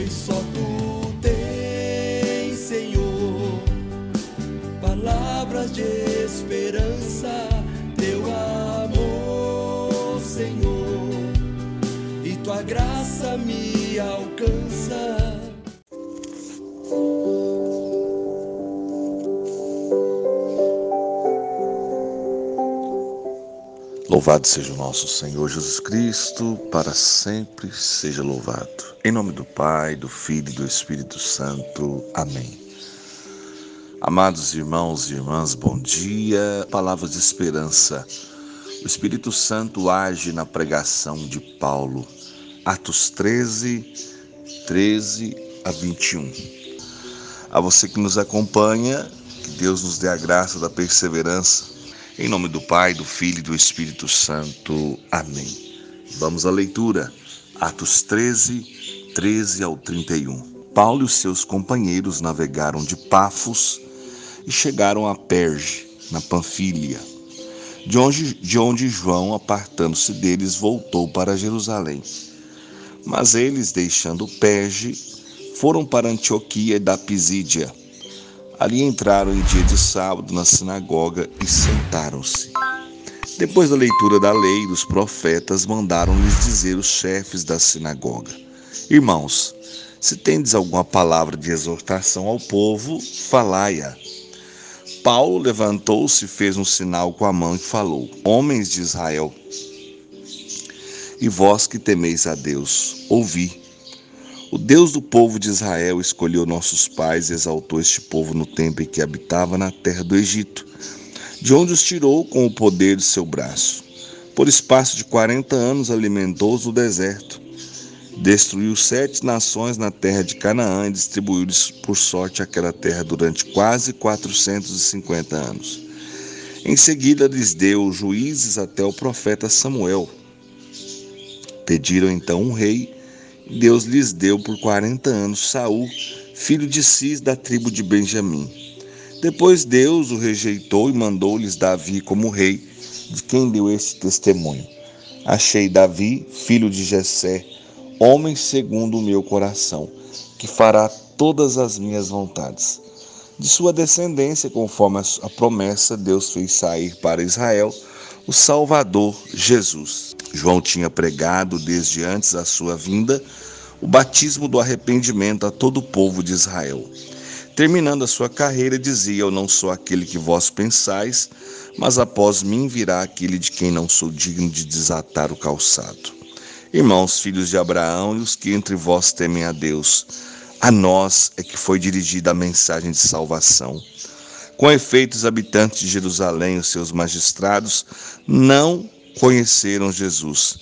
pois só tu tens, Senhor, palavras de esperança, teu amor, Senhor, e tua graça me alcança. Louvado seja o nosso Senhor Jesus Cristo, para sempre seja louvado. Em nome do Pai, do Filho e do Espírito Santo. Amém. Amados irmãos e irmãs, bom dia. Palavras de esperança. O Espírito Santo age na pregação de Paulo. Atos 13, 13 a 21. A você que nos acompanha, que Deus nos dê a graça da perseverança. Em nome do Pai, do Filho e do Espírito Santo. Amém. Vamos à leitura. Atos 13, 13 ao 31. Paulo e os seus companheiros navegaram de Pafos e chegaram a Perge, na Panfília, de onde João, apartando-se deles, voltou para Jerusalém. Mas eles, deixando Perge, foram para Antioquia da Pisídia. Ali entraram em dia de sábado na sinagoga e sentaram-se. Depois da leitura da lei e dos profetas, mandaram-lhes dizer os chefes da sinagoga: Irmãos, se tendes alguma palavra de exortação ao povo, falai-a. Paulo levantou-se, fez um sinal com a mão e falou: Homens de Israel, e vós que temeis a Deus, ouvi. O Deus do povo de Israel escolheu nossos pais e exaltou este povo no tempo em que habitava na terra do Egito, de onde os tirou com o poder de seu braço. Por espaço de 40 anos alimentou-os no deserto. Destruiu 7 nações na terra de Canaã e distribuiu-lhes por sorte aquela terra durante quase 450 anos. Em seguida lhes deu juízes até o profeta Samuel. Pediram então um rei. Deus lhes deu por 40 anos Saul, filho de Cis, da tribo de Benjamim. Depois Deus o rejeitou e mandou-lhes Davi como rei, de quem deu este testemunho: Achei Davi, filho de Jessé, homem segundo o meu coração, que fará todas as minhas vontades. De sua descendência, conforme a promessa, Deus fez sair para Israel o Salvador, Jesus. João tinha pregado desde antes da sua vinda o batismo do arrependimento a todo o povo de Israel. Terminando a sua carreira, dizia: Eu não sou aquele que vós pensais, mas após mim virá aquele de quem não sou digno de desatar o calçado. Irmãos, filhos de Abraão e os que entre vós temem a Deus, a nós é que foi dirigida a mensagem de salvação. Com efeito, os habitantes de Jerusalém e os seus magistrados não conheceram Jesus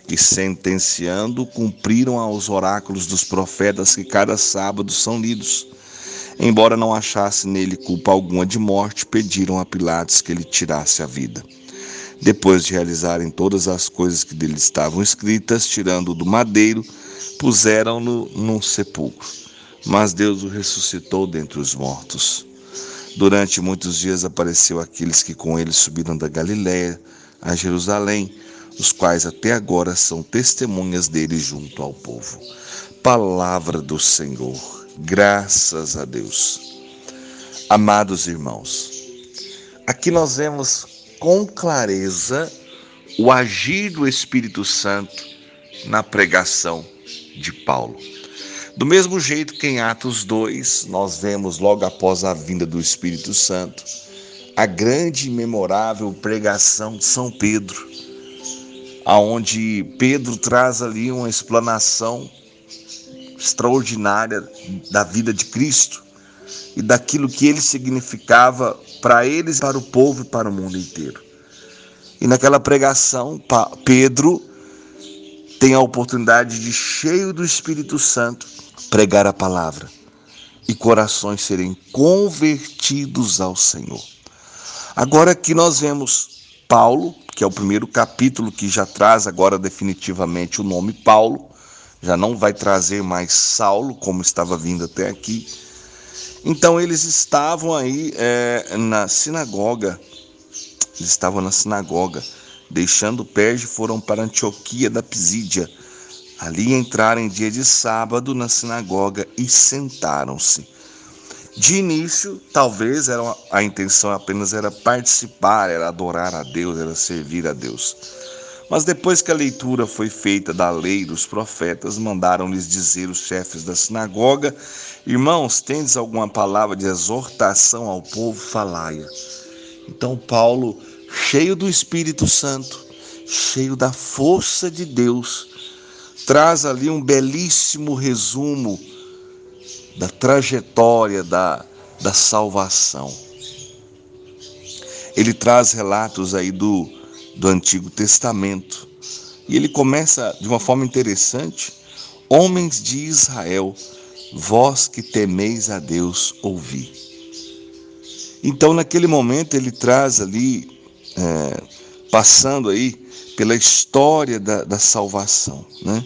e, sentenciando, cumpriram aos oráculos dos profetas que cada sábado são lidos. Embora não achasse nele culpa alguma de morte, pediram a Pilatos que lhe tirasse a vida. Depois de realizarem todas as coisas que dele estavam escritas, tirando-o do madeiro, puseram-no num sepulcro. Mas Deus o ressuscitou dentre os mortos. Durante muitos dias apareceu àqueles que com ele subiram da Galiléia a Jerusalém, os quais até agora são testemunhas dele junto ao povo. Palavra do Senhor. Graças a Deus. Amados irmãos, aqui nós vemos com clareza o agir do Espírito Santo na pregação de Paulo. Do mesmo jeito que em Atos 2, nós vemos logo após a vinda do Espírito Santo, a grande e memorável pregação de São Pedro, aonde Pedro traz ali uma explanação extraordinária da vida de Cristo e daquilo que ele significava para eles, para o povo e para o mundo inteiro. E naquela pregação, Pedro tem a oportunidade de, cheio do Espírito Santo, pregar a palavra e corações serem convertidos ao Senhor. Agora aqui nós vemos Paulo, que é o primeiro capítulo que já traz agora definitivamente o nome Paulo, já não vai trazer mais Saulo, como estava vindo até aqui. Então eles estavam aí na sinagoga, deixando Perge, foram para Antioquia da Pisídia, Ali entraram em dia de sábado na sinagoga e sentaram-se. De início, talvez a intenção apenas era participar, era adorar a Deus, era servir a Deus. Mas depois que a leitura foi feita da lei e dos profetas, mandaram-lhes dizer os chefes da sinagoga: irmãos, tendes alguma palavra de exortação ao povo? Falai-a. Então Paulo, cheio do Espírito Santo, cheio da força de Deus, traz ali um belíssimo resumo da trajetória da salvação. Ele traz relatos aí do Antigo Testamento. E ele começa de uma forma interessante: homens de Israel, vós que temeis a Deus, ouvi. Então, naquele momento, ele traz ali, passando aí pela história da salvação, né?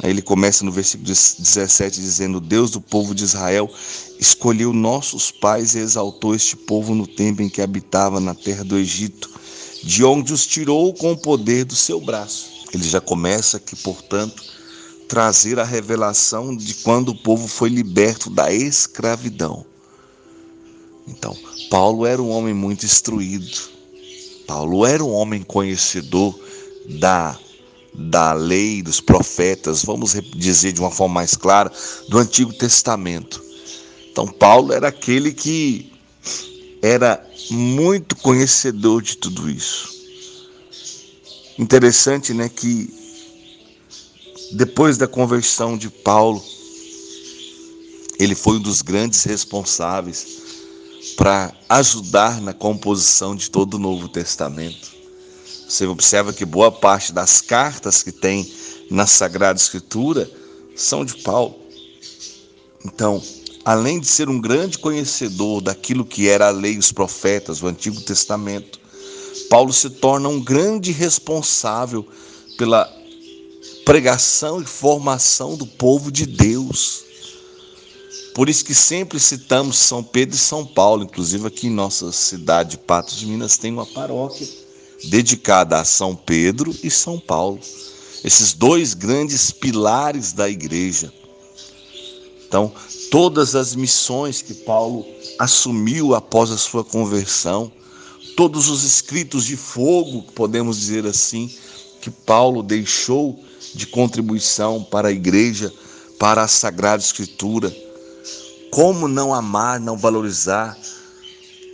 Aí ele começa no versículo 17 dizendo: Deus do povo de Israel escolheu nossos pais e exaltou este povo no tempo em que habitava na terra do Egito, de onde os tirou com o poder do seu braço. Ele já começa aqui, portanto, trazer a revelação de quando o povo foi liberto da escravidão. Então, Paulo era um homem muito instruído. Paulo era um homem conhecedor da lei, dos profetas, vamos dizer de uma forma mais clara, do Antigo Testamento. Então, Paulo era aquele que era muito conhecedor de tudo isso. Interessante, né, que depois da conversão de Paulo, ele foi um dos grandes responsáveis para ajudar na composição de todo o Novo Testamento. Você observa que boa parte das cartas que tem na Sagrada Escritura são de Paulo. Então, além de ser um grande conhecedor daquilo que era a lei e os profetas, o Antigo Testamento, Paulo se torna um grande responsável pela pregação e formação do povo de Deus. Por isso que sempre citamos São Pedro e São Paulo. Inclusive aqui em nossa cidade de Patos de Minas tem uma paróquia dedicada a São Pedro e São Paulo, esses dois grandes pilares da igreja. Então, todas as missões que Paulo assumiu após a sua conversão, todos os escritos de fogo, podemos dizer assim, que Paulo deixou de contribuição para a igreja, para a Sagrada Escritura. Como não amar, não valorizar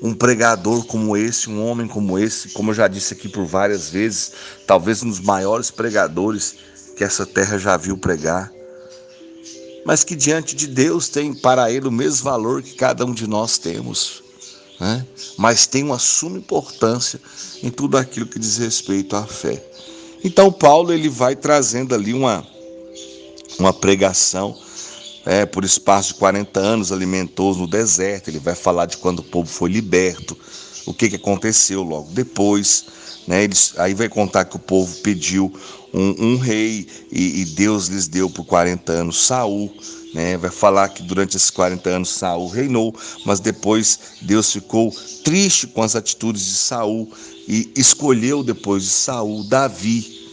um pregador como esse, um homem como esse, como eu já disse aqui por várias vezes, talvez um dos maiores pregadores que essa terra já viu pregar, mas que diante de Deus tem para ele o mesmo valor que cada um de nós temos, né? Mas tem uma suma importância em tudo aquilo que diz respeito à fé. Então Paulo ele vai trazendo ali uma pregação. Por espaço de 40 anos alimentou-os no deserto. Ele vai falar de quando o povo foi liberto, o que aconteceu logo depois, né? Aí vai contar que o povo pediu um rei e Deus lhes deu por 40 anos Saul, né? Vai falar que durante esses 40 anos Saul reinou, mas depois Deus ficou triste com as atitudes de Saul e escolheu depois de Saul Davi,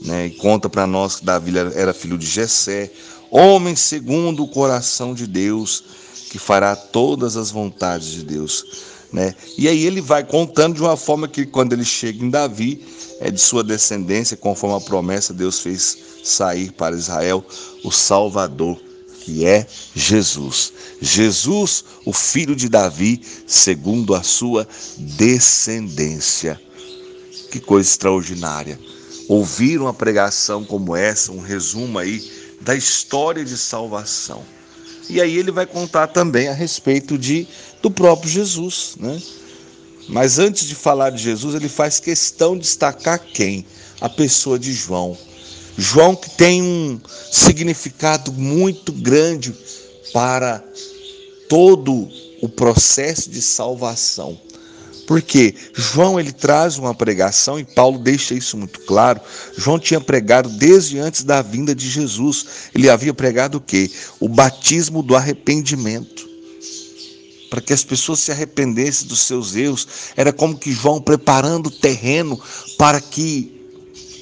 né? E conta para nós que Davi era filho de Jessé, homem segundo o coração de Deus, que fará todas as vontades de Deus, né? E aí ele vai contando de uma forma que quando ele chega em Davi, é de sua descendência, conforme a promessa, Deus fez sair para Israel o Salvador, que é Jesus. Jesus, o filho de Davi, segundo a sua descendência. Que coisa extraordinária. Ouvir uma pregação como essa, um resumo aí da história de salvação. E aí ele vai contar também a respeito do próprio Jesus, né? Mas antes de falar de Jesus, ele faz questão de destacar quem? A pessoa de João. João, que tem um significado muito grande para todo o processo de salvação. Porque João ele traz uma pregação, e Paulo deixa isso muito claro. João tinha pregado desde antes da vinda de Jesus. Ele havia pregado o quê? O batismo do arrependimento. Para que as pessoas se arrependessem dos seus erros. Era como que João preparando o terreno para que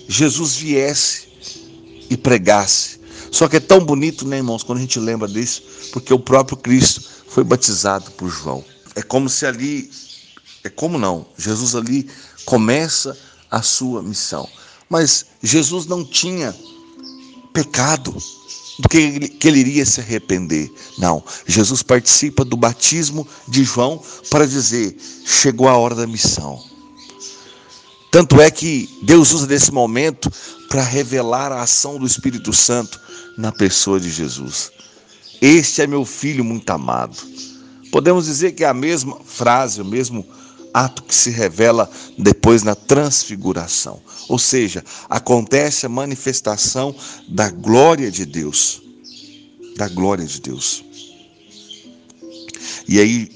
Jesus viesse e pregasse. Só que é tão bonito, né, irmãos, quando a gente lembra disso, porque o próprio Cristo foi batizado por João. É como se ali, Jesus ali começa a sua missão. Mas Jesus não tinha pecado do que ele iria se arrepender. Não, Jesus participa do batismo de João para dizer, chegou a hora da missão. Tanto é que Deus usa desse momento para revelar a ação do Espírito Santo na pessoa de Jesus. Este é meu filho muito amado. Podemos dizer que é a mesma frase, o mesmo ato que se revela depois na transfiguração. Ou seja, acontece a manifestação da glória de Deus. Da glória de Deus. E aí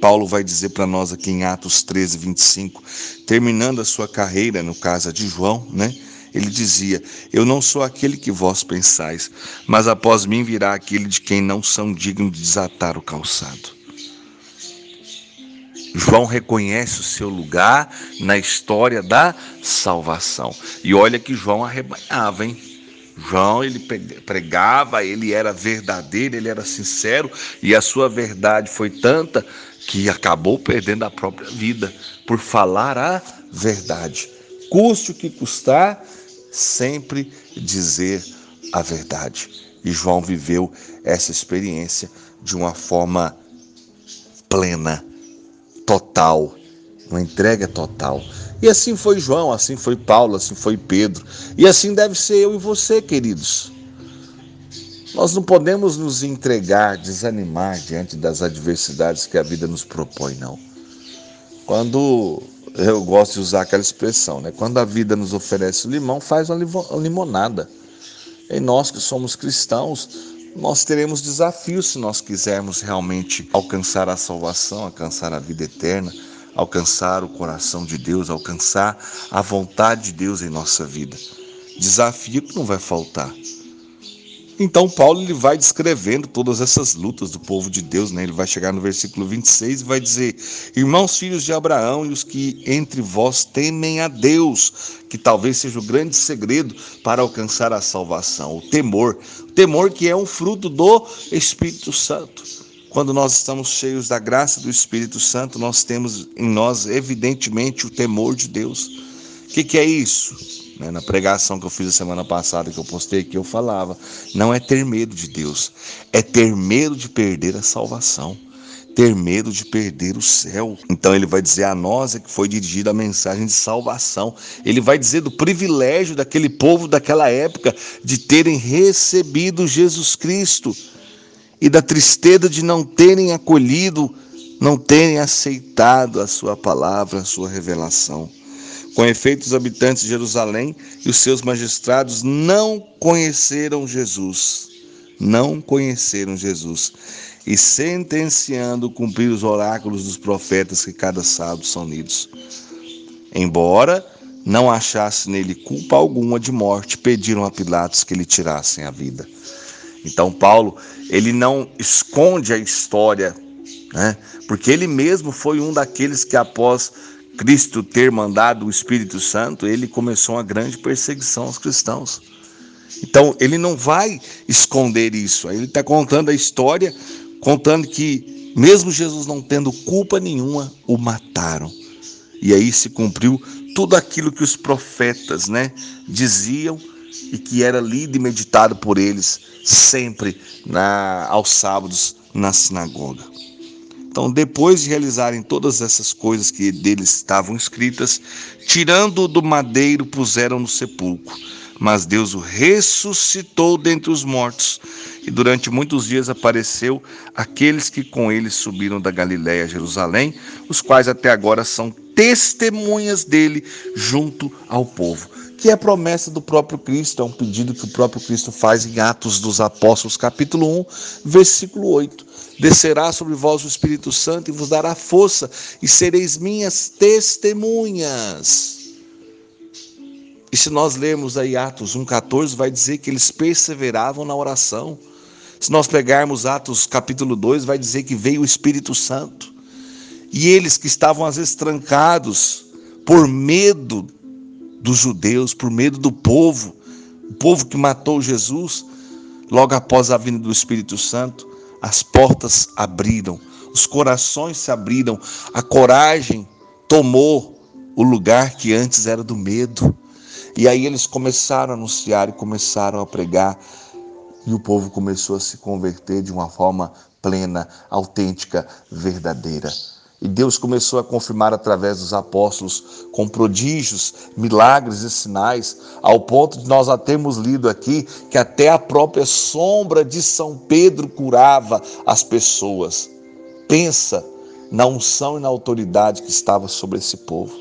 Paulo vai dizer para nós aqui em Atos 13, 25, terminando a sua carreira, no caso de João, né? Ele dizia, eu não sou aquele que vós pensais, mas após mim virá aquele de quem não são dignos de desatar o calçado. João reconhece o seu lugar na história da salvação. E olha que João arrebanhava, hein? João, ele pregava, ele era verdadeiro, ele era sincero, e a sua verdade foi tanta que acabou perdendo a própria vida por falar a verdade. Custe o que custar, sempre dizer a verdade. E João viveu essa experiência de uma forma plena, total, uma entrega total. E assim foi João, assim foi Paulo, assim foi Pedro. E assim deve ser eu e você, queridos. Nós não podemos nos entregar, desanimar diante das adversidades que a vida nos propõe, não. Quando, eu gosto de usar aquela expressão, né? Quando a vida nos oferece limão, faz uma limonada. E nós que somos cristãos, nós teremos desafios se nós quisermos realmente alcançar a salvação, alcançar a vida eterna, alcançar o coração de Deus, alcançar a vontade de Deus em nossa vida. Desafio que não vai faltar. Então Paulo ele vai descrevendo todas essas lutas do povo de Deus, né? Ele vai chegar no versículo 26 e vai dizer, irmãos filhos de Abraão e os que entre vós temem a Deus, que talvez seja o grande segredo para alcançar a salvação, o temor que é um fruto do Espírito Santo. Quando nós estamos cheios da graça do Espírito Santo, nós temos em nós evidentemente o temor de Deus. O que é isso? Na pregação que eu fiz a semana passada, que eu postei aqui, eu falava, não é ter medo de Deus, é ter medo de perder a salvação, ter medo de perder o céu. Então ele vai dizer a nós que foi dirigida a mensagem de salvação. Ele vai dizer do privilégio daquele povo daquela época de terem recebido Jesus Cristo e da tristeza de não terem acolhido, não terem aceitado a sua palavra, a sua revelação. Com efeito, os habitantes de Jerusalém e os seus magistrados não conheceram Jesus, e sentenciando cumprir os oráculos dos profetas que cada sábado são lidos. Embora não achasse nele culpa alguma de morte, pediram a Pilatos que lhe tirassem a vida. Então Paulo, ele não esconde a história, né? Porque ele mesmo foi um daqueles que após Cristo ter mandado o Espírito Santo, ele começou uma grande perseguição aos cristãos. Então ele não vai esconder isso, ele está contando a história, contando que mesmo Jesus não tendo culpa nenhuma, o mataram. E aí se cumpriu tudo aquilo que os profetas, né, diziam e que era lido e meditado por eles sempre aos sábados na sinagoga. Então, depois de realizarem todas essas coisas que deles estavam escritas, tirando-o do madeiro, puseram no sepulcro. Mas Deus o ressuscitou dentre os mortos, e durante muitos dias apareceu àqueles que com ele subiram da Galiléia a Jerusalém, os quais até agora são testemunhas dele junto ao povo. Que é a promessa do próprio Cristo, é um pedido que o próprio Cristo faz em Atos dos Apóstolos, capítulo 1, versículo 8. Descerá sobre vós o Espírito Santo e vos dará força, e sereis minhas testemunhas. E se nós lermos aí Atos 1,14, vai dizer que eles perseveravam na oração. Se nós pegarmos Atos capítulo 2, vai dizer que veio o Espírito Santo. E eles que estavam às vezes trancados por medo dos judeus, por medo do povo, O povo que matou Jesus, logo após a vinda do Espírito Santo, as portas abriram, os corações se abriram, a coragem tomou o lugar que antes era do medo. E aí eles começaram a anunciar e começaram a pregar, e o povo começou a se converter de uma forma plena, autêntica, verdadeira. E Deus começou a confirmar através dos apóstolos com prodígios, milagres e sinais, ao ponto de nós já termos lido aqui que até a própria sombra de São Pedro curava as pessoas. Pensa na unção e na autoridade que estava sobre esse povo.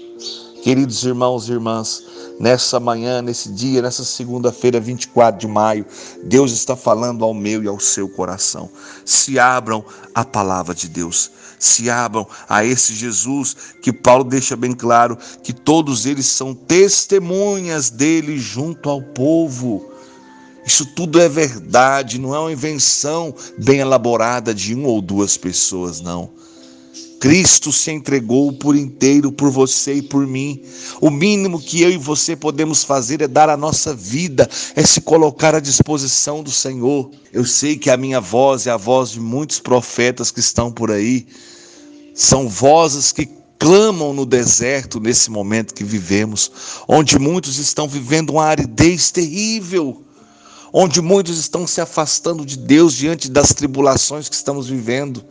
Queridos irmãos e irmãs, nessa manhã, nesse dia, nessa segunda-feira, 24 de maio, Deus está falando ao meu e ao seu coração. Se abram à palavra de Deus, se abram a esse Jesus que Paulo deixa bem claro que todos eles são testemunhas dele junto ao povo. Isso tudo é verdade, não é uma invenção bem elaborada de uma ou duas pessoas, não. Cristo se entregou por inteiro por você e por mim. O mínimo que eu e você podemos fazer é dar a nossa vida, é se colocar à disposição do Senhor. Eu sei que a minha voz é a voz de muitos profetas que estão por aí. São vozes que clamam no deserto nesse momento que vivemos, onde muitos estão vivendo uma aridez terrível, onde muitos estão se afastando de Deus diante das tribulações que estamos vivendo.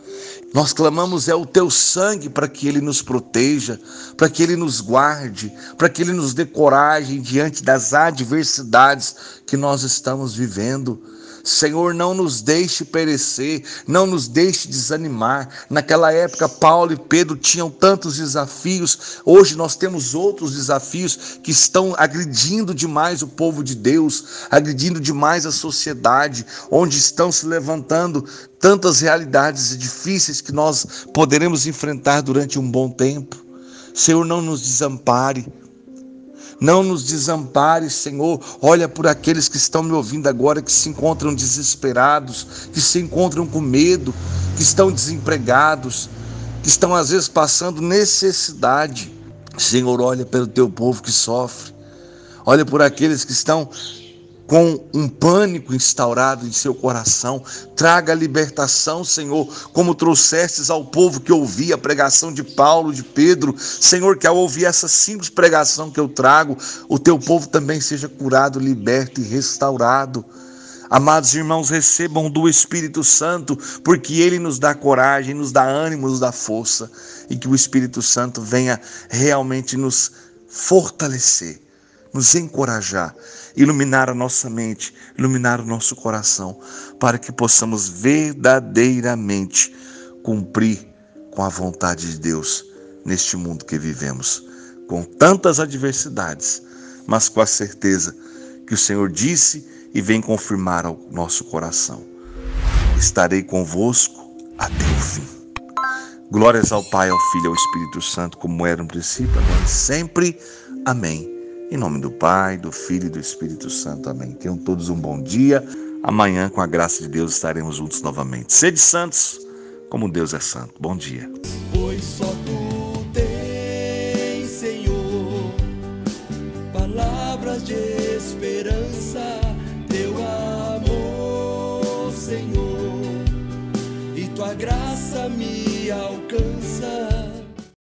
Nós clamamos o teu sangue para que ele nos proteja, para que ele nos guarde, para que ele nos dê coragem diante das adversidades que nós estamos vivendo. Senhor, não nos deixe perecer, não nos deixe desanimar. Naquela época, Paulo e Pedro tinham tantos desafios. Hoje nós temos outros desafios que estão agredindo demais o povo de Deus, agredindo demais a sociedade, onde estão se levantando tantas realidades difíceis que nós poderemos enfrentar durante um bom tempo. Senhor, não nos desampare. Não nos desampare, Senhor. Olha por aqueles que estão me ouvindo agora, que se encontram desesperados, que se encontram com medo, que estão desempregados, que estão às vezes passando necessidade. Senhor, olha pelo teu povo que sofre. Olha por aqueles que estão com um pânico instaurado em seu coração. Traga a libertação, Senhor, como trouxestes ao povo que ouvia a pregação de Paulo, de Pedro. Senhor, que ao ouvir essa simples pregação que eu trago, o teu povo também seja curado, liberto e restaurado. Amados irmãos, recebam do Espírito Santo, porque ele nos dá coragem, nos dá ânimo, nos dá força, e que o Espírito Santo venha realmente nos fortalecer, nos encorajar, iluminar a nossa mente, iluminar o nosso coração, para que possamos verdadeiramente cumprir com a vontade de Deus neste mundo que vivemos, com tantas adversidades, mas com a certeza que o Senhor disse e vem confirmar ao nosso coração: estarei convosco até o fim. Glórias ao Pai, ao Filho e ao Espírito Santo, como era no princípio, agora e sempre. Amém. Em nome do Pai, do Filho e do Espírito Santo. Amém. Tenham todos um bom dia. Amanhã, com a graça de Deus, estaremos juntos novamente. Sede santos, como Deus é santo. Bom dia. Pois só tu tens, Senhor, palavras de esperança, teu amor, Senhor, e tua graça me alcança.